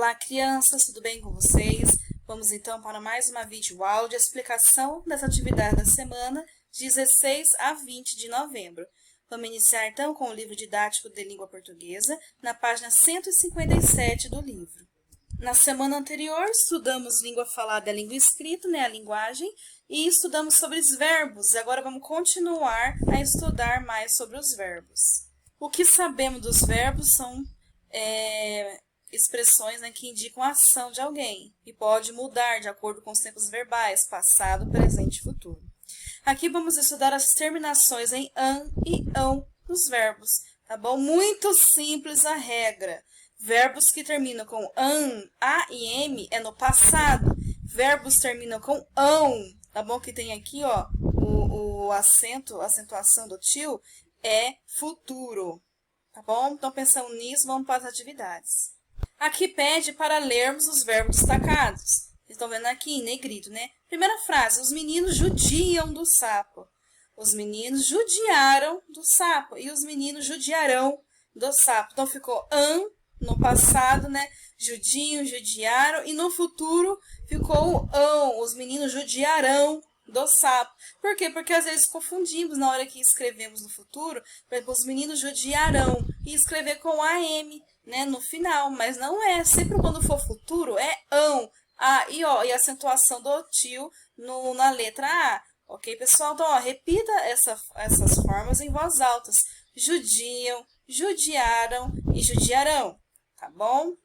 Olá, crianças, tudo bem com vocês? Vamos então para mais uma videoaula de explicação das atividades da semana 16 a 20 de novembro. Vamos iniciar então com o livro didático de língua portuguesa, na página 157 do livro. Na semana anterior, estudamos língua falada e língua escrita, a linguagem, e estudamos sobre os verbos. E agora vamos continuar a estudar mais sobre os verbos. O que sabemos dos verbos são expressões que indicam a ação de alguém e pode mudar de acordo com os tempos verbais, passado, presente e futuro. Aqui vamos estudar as terminações em an e ão dos verbos, tá bom? Muito simples a regra. Verbos que terminam com an, a e m é no passado. Verbos terminam com ão, tá bom? Que tem aqui, ó, a acentuação do tio é futuro, tá bom? Então, pensando nisso, vamos para as atividades. Aqui pede para lermos os verbos destacados. Vocês estão vendo aqui em negrito, né? Primeira frase, os meninos judiam do sapo. Os meninos judiaram do sapo e os meninos judiarão do sapo. Então, ficou an no passado, né? Judiam, judiaram e no futuro ficou o ão. Os meninos judiarão do sapo. Por quê? Porque às vezes confundimos na hora que escrevemos no futuro, por exemplo, os meninos judiarão e escrever com AM, né, no final, mas não é. Sempre quando for futuro é ão, a e ó, e a acentuação do tio na letra A. Ok, pessoal? Então, ó, repita essas formas em voz alta. Judiam, judiaram e judiarão, tá bom? O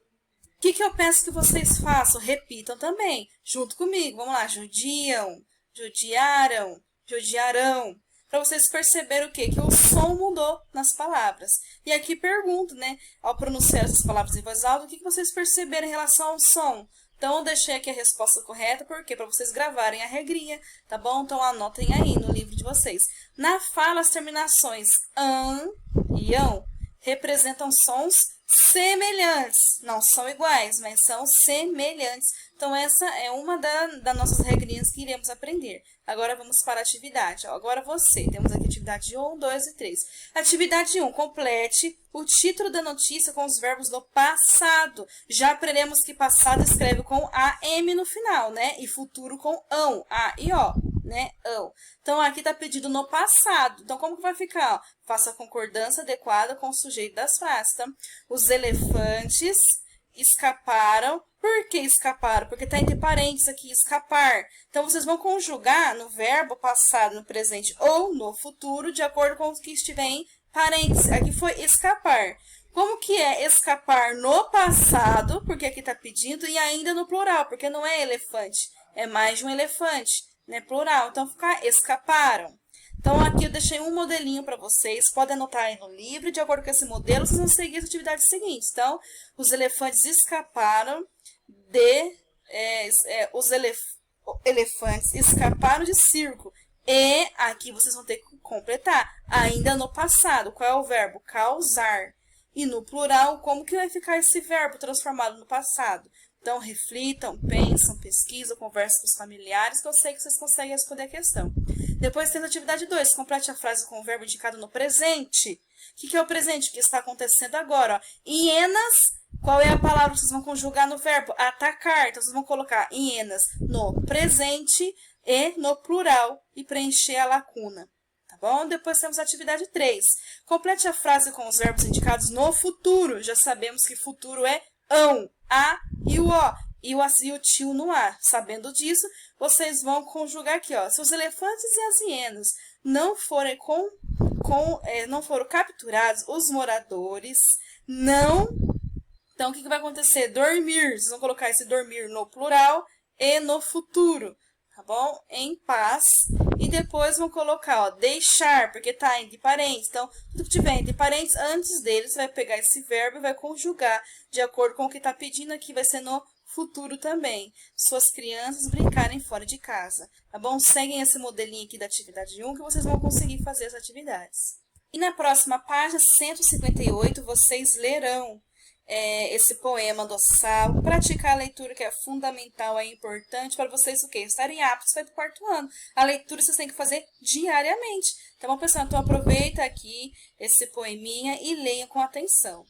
que eu peço que vocês façam? Repitam também, junto comigo. Vamos lá, judiam, judiaram, judiarão. Para vocês perceberem o quê? Que o som mudou nas palavras. E aqui pergunto, né? Ao pronunciar essas palavras em voz alta, o que vocês perceberam em relação ao som? Então, eu deixei aqui a resposta correta, porque para vocês gravarem a regrinha, tá bom? Então, anotem aí no livro de vocês. Na fala, as terminações an e ão representam sons semelhantes. Não são iguais, mas são semelhantes. Então, essa é uma das nossas regrinhas que iremos aprender. Agora, vamos para a atividade. Agora, você. Temos aqui atividade 1, 2 e 3. Atividade 1. Complete o título da notícia com os verbos do passado. Já aprendemos que passado escreve com AM no final, né? E futuro com ão, a e ó, né? Ão. Então, aqui está pedido no passado. Então, como que vai ficar? Ó, faça a concordância adequada com o sujeito das frases. Tá? Os elefantes escaparam. Por que escaparam? Porque está entre parênteses aqui, escapar. Então, vocês vão conjugar no verbo passado, no presente ou no futuro, de acordo com o que estiver em parênteses. Aqui foi escapar. Como que é escapar no passado? Porque aqui está pedindo, e ainda no plural, porque não é elefante, é mais de um elefante, né? Plural. Então, ficar escaparam. Então, aqui eu deixei um modelinho para vocês. Podem anotar aí no livro. De acordo com esse modelo, vocês vão seguir as atividades seguintes. Então, os elefantes escaparam os elefantes escaparam de circo. E aqui vocês vão ter que completar. Ainda no passado, qual é o verbo? Causar. E no plural, como que vai ficar esse verbo transformado no passado? Então, reflitam, pensam, pesquisam, conversem com os familiares, que eu sei que vocês conseguem responder a questão. Depois tem a atividade 2. Complete a frase com o verbo indicado no presente. O que é o presente? O que está acontecendo agora? Ó. Hienas, qual é a palavra que vocês vão conjugar no verbo? Atacar. Então, vocês vão colocar hienas no presente e no plural e preencher a lacuna. Tá bom? Depois temos a atividade 3. Complete a frase com os verbos indicados no futuro. Já sabemos que futuro é ão, a e o ó. E o tio no A. Sabendo disso, vocês vão conjugar aqui, ó. Se os elefantes e as hienas não forem não foram capturados, os moradores não. Então, o que vai acontecer? Dormir. Vocês vão colocar esse dormir no plural e no futuro, tá bom? Em paz. E depois vão colocar, ó, deixar, porque tá entre parênteses. Então, tudo que tiver entre parênteses, antes deles, você vai pegar esse verbo e vai conjugar de acordo com o que tá pedindo aqui, vai ser no futuro também. Suas crianças brincarem fora de casa, tá bom? Seguem esse modelinho aqui da atividade 1 que vocês vão conseguir fazer as atividades. E na próxima página, 158, vocês lerão esse poema do Sal, praticar a leitura que é fundamental, é importante para vocês o quê? Estarem aptos para o quarto ano. A leitura vocês têm que fazer diariamente. Tá bom, pessoal? Então aproveita aqui esse poeminha e leiam com atenção.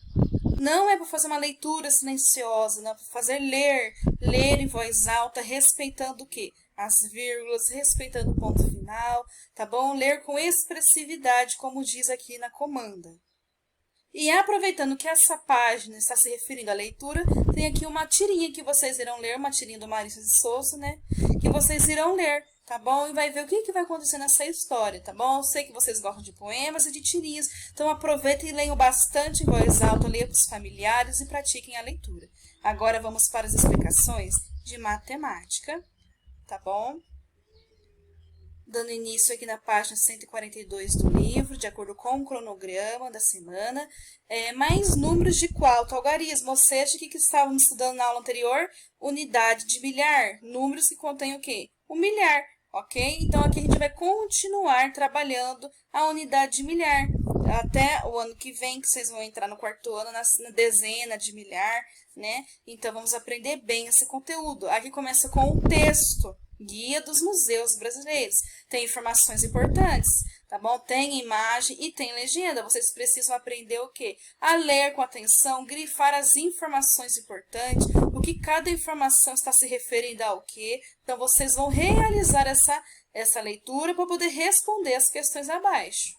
Não é para fazer uma leitura silenciosa, não é para fazer ler em voz alta, respeitando o quê? As vírgulas, respeitando o ponto final, tá bom? Ler com expressividade, como diz aqui na comanda. E aproveitando que essa página está se referindo à leitura, tem aqui uma tirinha que vocês irão ler, uma tirinha do Maurício de Souza, né? Que vocês irão ler, tá bom? E vai ver o que vai acontecer nessa história, tá bom? Eu sei que vocês gostam de poemas e de tirinhas, então aproveitem e leiam bastante em voz alta, leiam para os familiares e pratiquem a leitura. Agora vamos para as explicações de matemática, tá bom? Dando início aqui na página 142 do livro, de acordo com o cronograma da semana, mais números de qual algarismo, ou seja, o que estávamos estudando na aula anterior? Unidade de milhar, números que contêm o quê? O milhar, ok? Então, aqui a gente vai continuar trabalhando a unidade de milhar, até o ano que vem, que vocês vão entrar no quarto ano, na dezena de milhar, né? Então, vamos aprender bem esse conteúdo. Aqui começa com o texto. Guia dos Museus Brasileiros. Tem informações importantes, tá bom? Tem imagem e tem legenda. Vocês precisam aprender o quê? A ler com atenção, grifar as informações importantes, o que cada informação está se referindo ao quê. Então, vocês vão realizar essa leitura para poder responder as questões abaixo.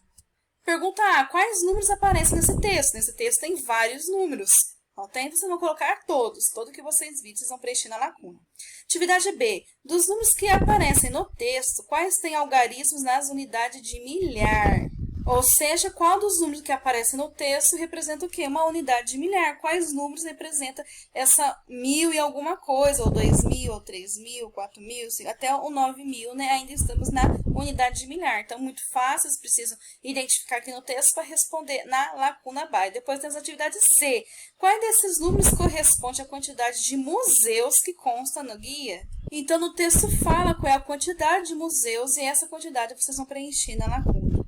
Pergunta A. Quais números aparecem nesse texto? Nesse texto tem vários números. Não tem? Vocês vão colocar todos. Todo que vocês viram, vocês vão preencher na lacuna. Atividade B. Dos números que aparecem no texto, quais têm algarismos nas unidades de milhar? Ou seja, qual dos números que aparecem no texto representa o quê? Uma unidade de milhar. Quais números representa essa 1000 e alguma coisa? Ou 2000, ou 3000, 4000, até o 9000, né? Ainda estamos na unidade de milhar. Então, muito fácil, vocês precisam identificar aqui no texto para responder na lacuna abaixo. Depois temos a atividade C. Qual desses números corresponde à quantidade de museus que consta no guia? Então, no texto fala qual é a quantidade de museus e essa quantidade vocês vão preencher na lacuna.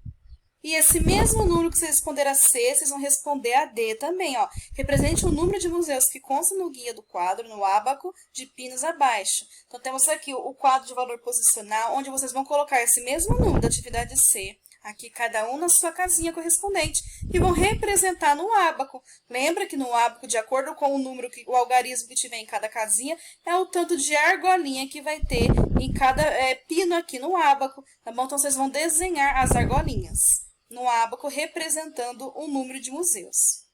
E esse mesmo número que vocês responderam a C, vocês vão responder a D também, ó. Represente o número de museus que consta no guia do quadro, no ábaco de pinos abaixo. Então, temos aqui o quadro de valor posicional, onde vocês vão colocar esse mesmo número da atividade C, aqui cada um na sua casinha correspondente, e vão representar no ábaco. Lembra que no ábaco, de acordo com o número, o algarismo que tiver em cada casinha, é o tanto de argolinha que vai ter em cada pino aqui no ábaco, tá bom? Então, vocês vão desenhar as argolinhas no ábaco, representando o número de museus.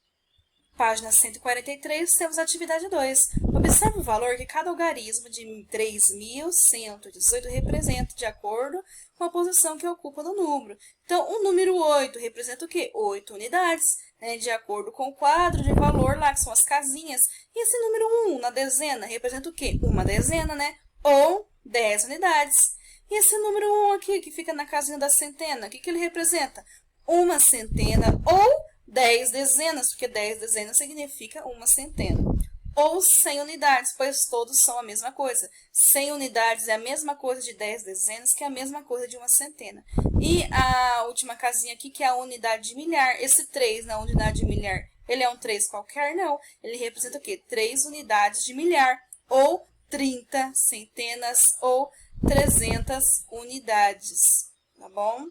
Página 143, temos a atividade 2. Observe o valor que cada algarismo de 3.118 representa, de acordo com a posição que ocupa no número. Então, o número 8 representa o quê? 8 unidades, né? De acordo com o quadro de valor lá, que são as casinhas. E esse número 1, na dezena, representa o quê? Uma dezena, né? Ou 10 unidades. E esse número 1 aqui, que fica na casinha da centena, o que ele representa? Uma centena ou 10 dezenas, porque 10 dezenas significa uma centena. Ou 100 unidades, pois todos são a mesma coisa. 100 unidades é a mesma coisa de 10 dezenas, que é a mesma coisa de uma centena. E a última casinha aqui, que é a unidade de milhar. Esse 3 na unidade de milhar, ele é um 3 qualquer? Não. Ele representa o quê? 3 unidades de milhar, ou 30 centenas, ou 300 unidades, tá bom?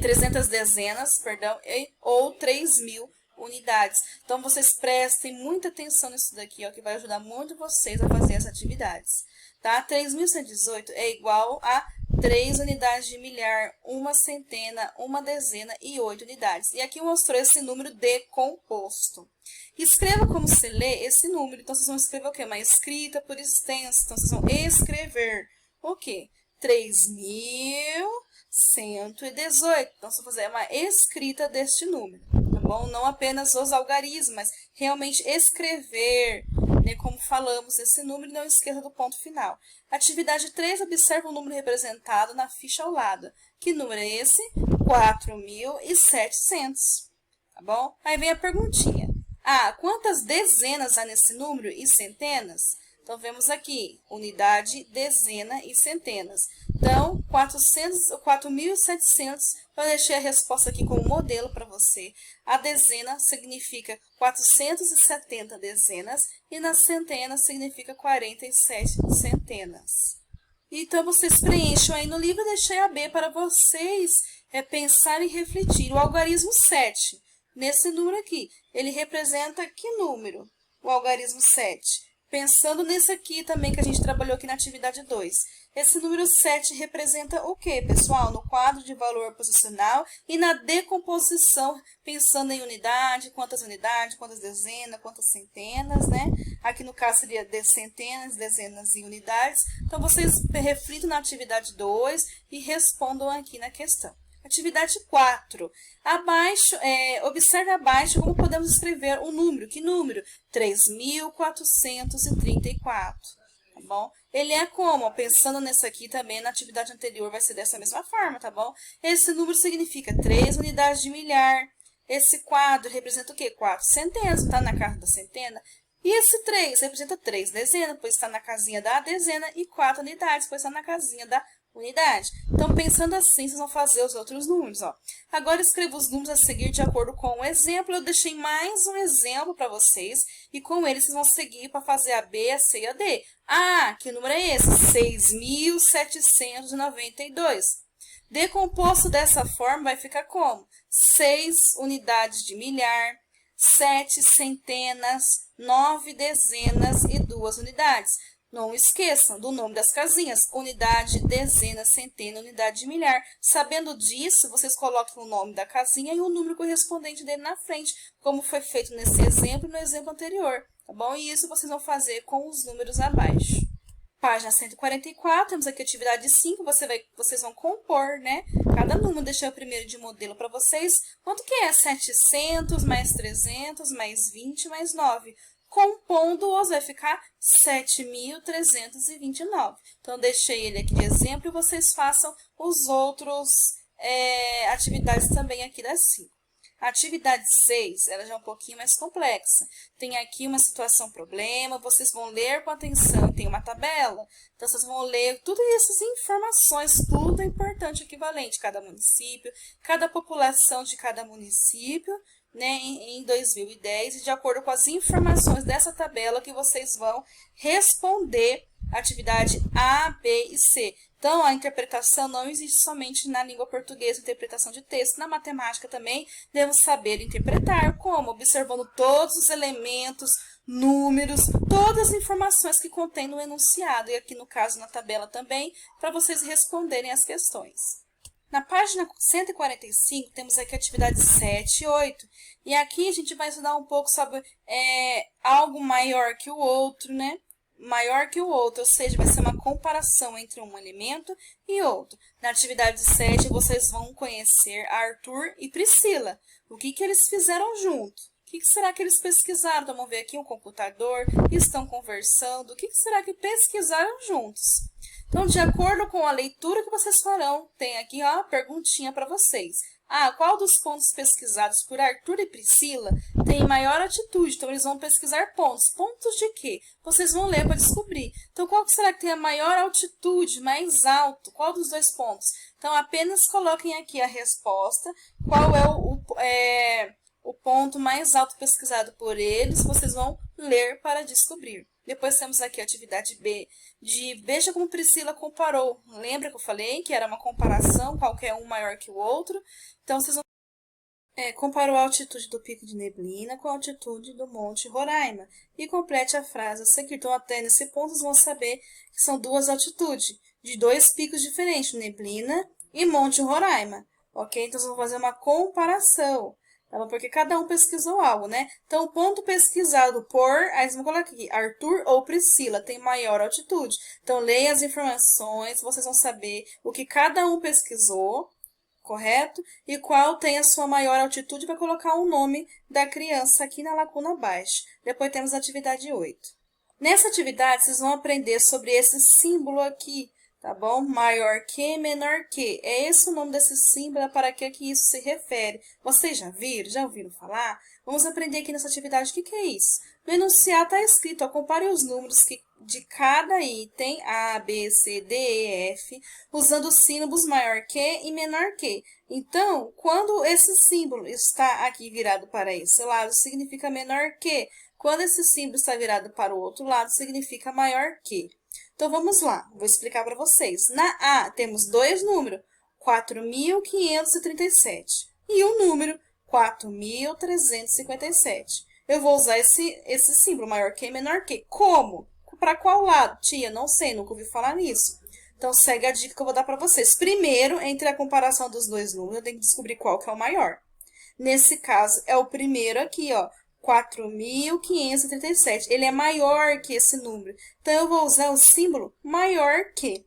300 dezenas, perdão, ou 3.000 unidades. Então, vocês prestem muita atenção nisso daqui, ó, que vai ajudar muito vocês a fazer essas atividades. Tá? 3.118 é igual a 3 unidades de milhar, uma centena, uma dezena e 8 unidades. E aqui mostrou esse número decomposto. Escreva como se lê esse número. Então, vocês vão escrever o quê? Uma escrita por extenso. Então, vocês vão escrever o quê? 3.118. Então, se eu fazer uma escrita deste número, tá bom? Não apenas os algarismos, mas realmente escrever, né, como falamos, esse número, e não esqueça do ponto final. Atividade 3, observa o número representado na ficha ao lado. Que número é esse? 4.700, tá bom? Aí vem a perguntinha. Quantas dezenas há nesse número e centenas? Então, vemos aqui, unidade, dezena e centenas. Então, 4.700, eu deixei a resposta aqui como modelo para você. A dezena significa 470 dezenas e na centena significa 47 centenas. Então, vocês preenchem aí no livro, eu deixei a B para vocês pensarem e refletir. O algarismo 7. nesse número aqui. Ele representa que número? O algarismo 7. Pensando nesse aqui também que a gente trabalhou aqui na atividade 2. Esse número 7 representa o quê, pessoal? No quadro de valor posicional e na decomposição, pensando em unidade, quantas dezenas, quantas centenas, né? Aqui no caso seria de centenas, dezenas e unidades. Então, vocês reflitam na atividade 2 e respondam aqui na questão. Atividade 4. Abaixo, observe abaixo como podemos escrever o número. Que número? 3.434. Tá bom? Ele é como? Pensando nesse aqui também, na atividade anterior vai ser dessa mesma forma, tá bom? Esse número significa 3 unidades de milhar. Esse quadro representa o quê? 4 centenas, está na casa da centena. E esse 3 representa 3 dezenas, pois está na casinha da dezena, e 4 unidades, pois está na casinha da unidade. Então, pensando assim, vocês vão fazer os outros números, ó. Agora, escreva os números a seguir de acordo com o exemplo. Eu deixei mais um exemplo para vocês, e com ele vocês vão seguir para fazer a B, a C e a D. Ah, que número é esse? 6.792. Decomposto dessa forma, vai ficar como? 6 unidades de milhar, 7 centenas, 9 dezenas e 2 unidades. Não esqueçam do nome das casinhas, unidade, dezena, centena, unidade de milhar. Sabendo disso, vocês colocam o nome da casinha e o número correspondente dele na frente, como foi feito nesse exemplo e no exemplo anterior, tá bom? E isso vocês vão fazer com os números abaixo. Página 144, temos aqui a atividade 5, vocês vão compor, né? Cada número, deixei o primeiro de modelo para vocês. Quanto que é? 700 mais 300 mais 20 mais 9. Compondo-os, vai ficar 7.329. Então, deixei ele aqui de exemplo e vocês façam os outros atividades também aqui das 5. A atividade 6, ela já é um pouquinho mais complexa. Tem aqui uma situação problema, vocês vão ler com atenção, tem uma tabela. Então, vocês vão ler todas essas informações, tudo é importante, equivalente, cada município, cada população de cada município, né, em 2010, e de acordo com as informações dessa tabela que vocês vão responder a atividade A, B e C. Então, a interpretação não existe somente na língua portuguesa, interpretação de texto. Na matemática também devemos saber interpretar, como? Observando todos os elementos, números, todas as informações que contém no enunciado, e aqui no caso na tabela também, para vocês responderem as questões. Na página 145, temos aqui a atividade 7 e 8. E aqui a gente vai estudar um pouco sobre algo maior que o outro, né? Maior que o outro, ou seja, vai ser uma comparação entre um elemento e outro. Na atividade 7, vocês vão conhecer Arthur e Priscila. O que eles fizeram junto? O que será que eles pesquisaram? Então, vamos ver aqui um computador, estão conversando. O que será que pesquisaram juntos? Então, de acordo com a leitura que vocês farão, tem aqui ó, a perguntinha para vocês. Ah, qual dos pontos pesquisados por Arthur e Priscila tem maior altitude? Então, eles vão pesquisar pontos. Pontos de quê? Vocês vão ler para descobrir. Então, qual será que tem a maior altitude, mais alto? Qual dos dois pontos? Então, apenas coloquem aqui a resposta. Qual é o ponto mais alto pesquisado por eles? Vocês vão ler para descobrir. Depois temos aqui a atividade B, de veja como Priscila comparou. Lembra que eu falei que era uma comparação, qualquer um maior que o outro? Então, vocês vão comparou a altitude do Pico de Neblina com a altitude do Monte Roraima. E complete a frase a seguir. Então, até nesse ponto, vocês vão saber que são duas altitudes, de dois picos diferentes, Neblina e Monte Roraima. Ok? Então, vocês vão fazer uma comparação. Tá bom? Porque cada um pesquisou algo, né? Então, o ponto pesquisado por, aí vocês vão colocar aqui, Arthur ou Priscila, tem maior altitude. Então, leia as informações, vocês vão saber o que cada um pesquisou, correto? E qual tem a sua maior altitude, vai colocar o nome da criança aqui na lacuna abaixo. Depois temos a atividade 8. Nessa atividade, vocês vão aprender sobre esse símbolo aqui, tá bom? Maior que, menor que. É esse o nome desse símbolo, para que isso se refere. Vocês já viram? Já ouviram falar? Vamos aprender aqui nessa atividade o que é isso. No enunciado está escrito, ó, compare os números de cada item, A, B, C, D, E, F, usando os símbolos maior que e menor que. Então, quando esse símbolo está aqui virado para esse lado, significa menor que. Quando esse símbolo está virado para o outro lado, significa maior que. Então, vamos lá, vou explicar para vocês. Na A, temos dois números, 4.537, e o número 4.357. Eu vou usar esse símbolo, maior que e menor que. Como? Para qual lado? Tia, não sei, nunca ouvi falar nisso. Então, segue a dica que eu vou dar para vocês. Primeiro, entre a comparação dos dois números, eu tenho que descobrir qual que é o maior. Nesse caso, é o primeiro aqui, ó, 4.537. Ele é maior que esse número. Então, eu vou usar o símbolo maior que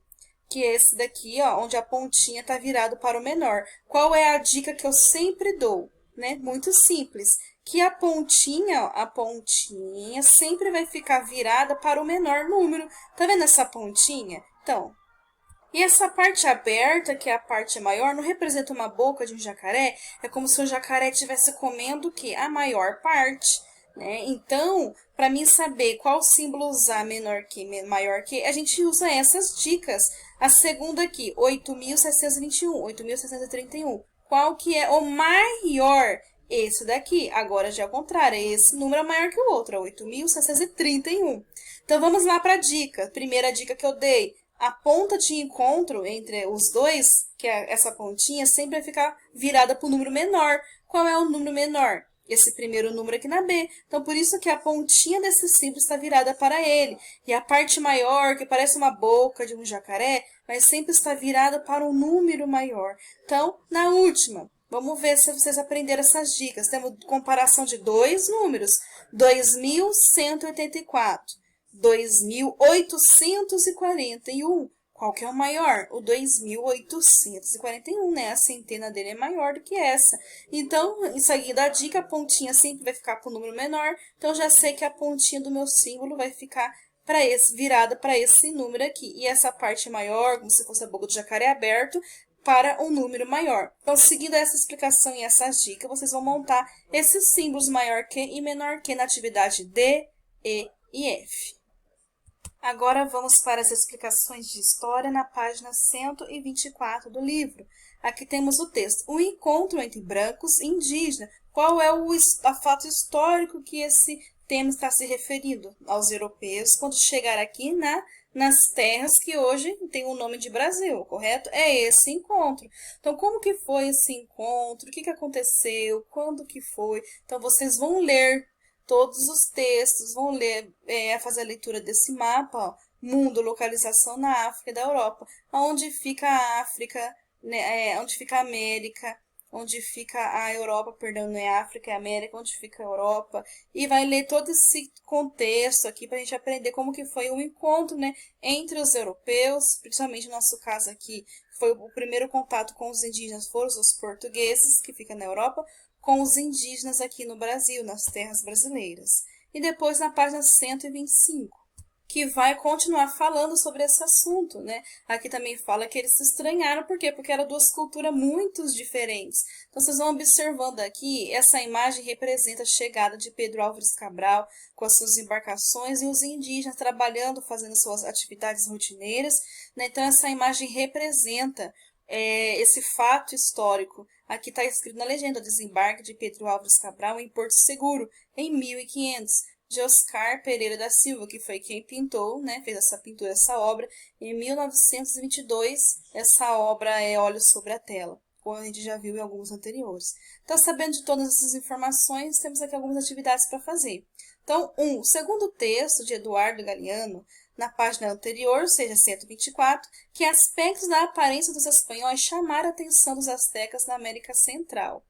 é esse daqui, ó, onde a pontinha está virada para o menor. Qual é a dica que eu sempre dou? Né? Muito simples. Que a pontinha sempre vai ficar virada para o menor número. Tá vendo essa pontinha? Então, e essa parte aberta, que é a parte maior, não representa uma boca de um jacaré? É como se o jacaré estivesse comendo o quê? A maior parte, né? Então, para mim saber qual símbolo usar, menor que, maior que, a gente usa essas dicas. A segunda aqui, 8.721, 8.731. Qual que é o maior? Esse daqui. Agora já é o contrário, esse número é maior que o outro, é 8.731. Então, vamos lá para a dica. Primeira dica que eu dei. A ponta de encontro entre os dois, que é essa pontinha, sempre vai ficar virada para o número menor. Qual é o número menor? Esse primeiro número aqui na B. Então, por isso que a pontinha desse símbolo está virada para ele. E a parte maior, que parece uma boca de um jacaré, vai sempre estar virada para um número maior. Então, na última, vamos ver se vocês aprenderam essas dicas. Temos comparação de dois números. 2.184. 2.841. Qual que é o maior? O 2.841, né? A centena dele é maior do que essa. Então, em seguida, a dica, a pontinha sempre vai ficar para o número menor. Então, já sei que a pontinha do meu símbolo vai ficar virada para esse número aqui. E essa parte maior, como se fosse a boca do jacaré aberto, para um número maior. Então, seguindo essa explicação e essas dicas, vocês vão montar esses símbolos maior que e menor que na atividade D, E e F. Agora vamos para as explicações de história na página 124 do livro. Aqui temos o texto. O encontro entre brancos e indígenas. Qual é o fato histórico que esse tema está se referindo aos europeus quando chegar aqui nas terras que hoje tem o nome de Brasil, correto? É esse encontro. Então, como que foi esse encontro? O que aconteceu? Quando que foi? Então, vocês vão ler todos os textos, vão ler, fazer a leitura desse mapa, ó, mundo, localização na África e da Europa, onde fica a África, né, onde fica a América, onde fica a Europa, perdão, não é África, é América, onde fica a Europa, e vai ler todo esse contexto aqui para a gente aprender como que foi o encontro, né, entre os europeus, principalmente no nosso caso aqui, foi o primeiro contato com os indígenas, foram os portugueses, que ficam na Europa, com os indígenas aqui no Brasil, nas terras brasileiras. E depois na página 125, que vai continuar falando sobre esse assunto, né? Aqui também fala que eles se estranharam, por quê? Porque eram duas culturas muito diferentes. Então, vocês vão observando aqui, essa imagem representa a chegada de Pedro Álvares Cabral com as suas embarcações e os indígenas trabalhando, fazendo suas atividades rotineiras, né? Então, essa imagem representa esse fato histórico. Aqui está escrito na legenda, o desembarque de Pedro Álvares Cabral em Porto Seguro, em 1500, de Oscar Pereira da Silva, que foi quem pintou, né, fez essa pintura, essa obra. Em 1922, essa obra é Olhos sobre a Tela, como a gente já viu em alguns anteriores. Então, sabendo de todas essas informações, temos aqui algumas atividades para fazer. Então, o segundo texto de Eduardo Galeano, na página anterior, ou seja, 124, que aspectos da aparência dos espanhóis chamaram a atenção dos astecas na América Central.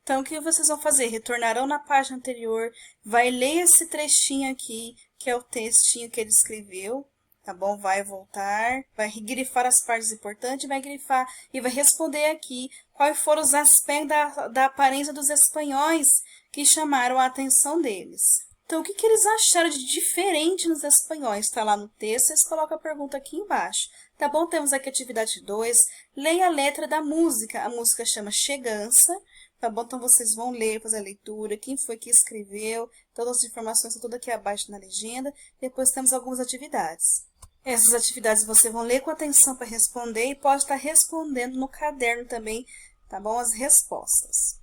Então, o que vocês vão fazer? Retornarão na página anterior, vai ler esse trechinho aqui, que é o textinho que ele escreveu, tá bom? Vai voltar, vai grifar as partes importantes, vai grifar e vai responder aqui quais foram os aspectos da aparência dos espanhóis que chamaram a atenção deles. Então, o que eles acharam de diferente nos espanhóis? Está lá no texto, vocês colocam a pergunta aqui embaixo. Tá bom? Temos aqui a atividade 2. Leia a letra da música. A música chama Chegança. Tá bom? Então, vocês vão ler, fazer a leitura, quem foi que escreveu, todas as informações estão tudo aqui abaixo na legenda. Depois temos algumas atividades. Essas atividades vocês vão ler com atenção para responder e pode estar respondendo no caderno também, tá bom? As respostas.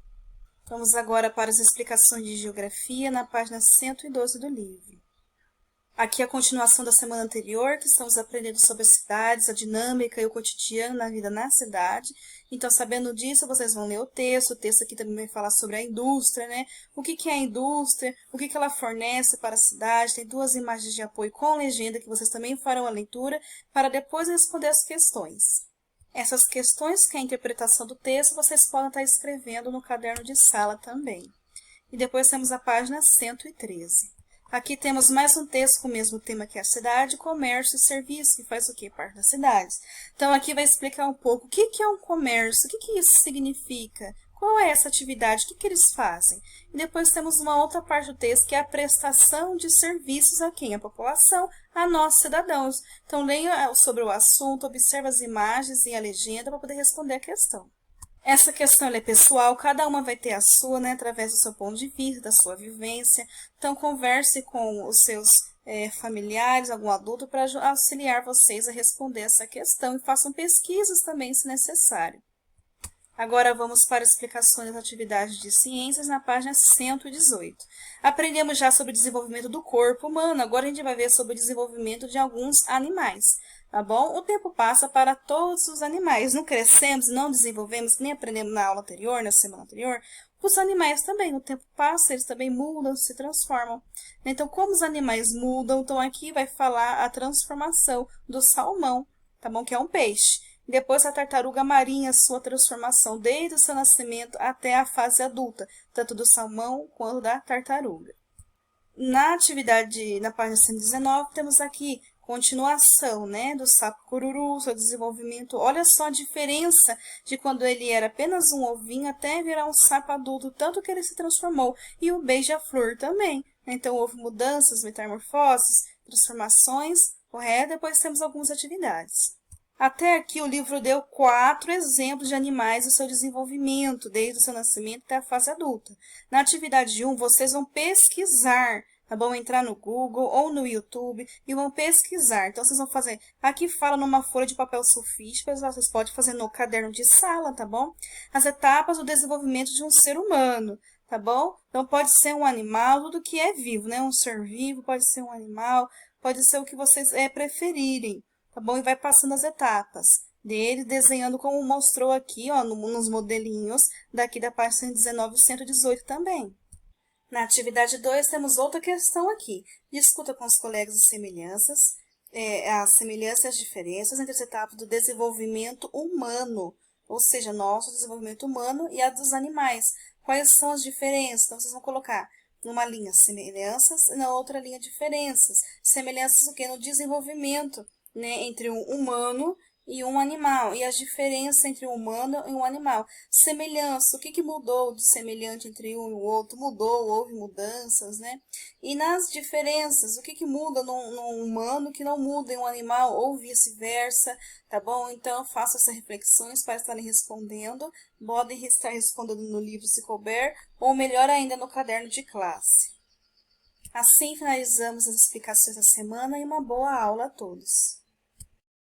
Vamos agora para as explicações de geografia na página 112 do livro. Aqui a continuação da semana anterior, que estamos aprendendo sobre as cidades, a dinâmica e o cotidiano na vida na cidade. Então, sabendo disso, vocês vão ler o texto aqui também vai falar sobre a indústria, né? O que é a indústria, o que ela fornece para a cidade, tem 2 imagens de apoio com legenda, que vocês também farão a leitura, para depois responder as questões. Essas questões, que é a interpretação do texto, vocês podem estar escrevendo no caderno de sala também. E depois temos a página 113. Aqui temos mais um texto com o mesmo tema que a cidade, comércio e serviço, que faz o quê? Parte das cidades. Então, aqui vai explicar um pouco o que é um comércio, o que isso significa, qual é essa atividade, o que eles fazem. E depois temos uma outra parte do texto, que é a prestação de serviços a quem? A população, a nós cidadãos. Então, leia sobre o assunto, observe as imagens e a legenda para poder responder a questão. Essa questão é pessoal, cada uma vai ter a sua, né, através do seu ponto de vista, da sua vivência. Então, converse com os seus familiares, algum adulto, para auxiliar vocês a responder essa questão e façam pesquisas também, se necessário. Agora, vamos para explicações das atividades de ciências na página 118. Aprendemos já sobre o desenvolvimento do corpo humano, agora a gente vai ver sobre o desenvolvimento de alguns animais. Tá bom? O tempo passa para todos os animais. Não crescemos, não desenvolvemos, nem aprendemos na aula anterior, na semana anterior. Os animais também, o tempo passa, eles também mudam, se transformam. Então, como os animais mudam, então aqui vai falar a transformação do salmão, tá bom? Que é um peixe. Depois a tartaruga marinha, sua transformação desde o seu nascimento até a fase adulta, tanto do salmão quanto da tartaruga. Na atividade, na página 119, temos aqui continuação, né, do sapo cururu, seu desenvolvimento. Olha só a diferença de quando ele era apenas um ovinho até virar um sapo adulto, tanto que ele se transformou. E o beija-flor também. Então, houve mudanças, metamorfoses, transformações, correto? Depois temos algumas atividades. Até aqui o livro deu 4 exemplos de animais e o seu desenvolvimento, desde o seu nascimento até a fase adulta. Na atividade 1, vocês vão pesquisar, tá bom? Entrar no Google ou no YouTube e vão pesquisar. Então, vocês vão fazer, aqui fala numa folha de papel sulfite, vocês podem fazer no caderno de sala, tá bom? As etapas do desenvolvimento de um ser humano, tá bom? Então, pode ser um animal, tudo que é vivo, né? Um ser vivo, pode ser um animal, pode ser o que vocês preferirem. Tá bom? E vai passando as etapas dele, desenhando como mostrou aqui, ó, nos modelinhos daqui da página 119 e 118 também. Na atividade 2, temos outra questão aqui. Discuta com os colegas as semelhanças e as diferenças entre as etapas do desenvolvimento humano, ou seja, nosso desenvolvimento humano e a dos animais. Quais são as diferenças? Então, vocês vão colocar numa linha semelhanças e na outra linha diferenças. Semelhanças o quê? No desenvolvimento, né, entre um humano e um animal, e as diferenças entre um humano e um animal. Semelhança, o que mudou de semelhante entre um e o outro? Mudou, houve mudanças, né? E nas diferenças, o que muda num humano que não muda em um animal, ou vice-versa, tá bom? Então, façam essas reflexões para estarem respondendo. Podem estar respondendo no livro se couber, ou melhor ainda, no caderno de classe. Assim, finalizamos as explicações da semana e uma boa aula a todos.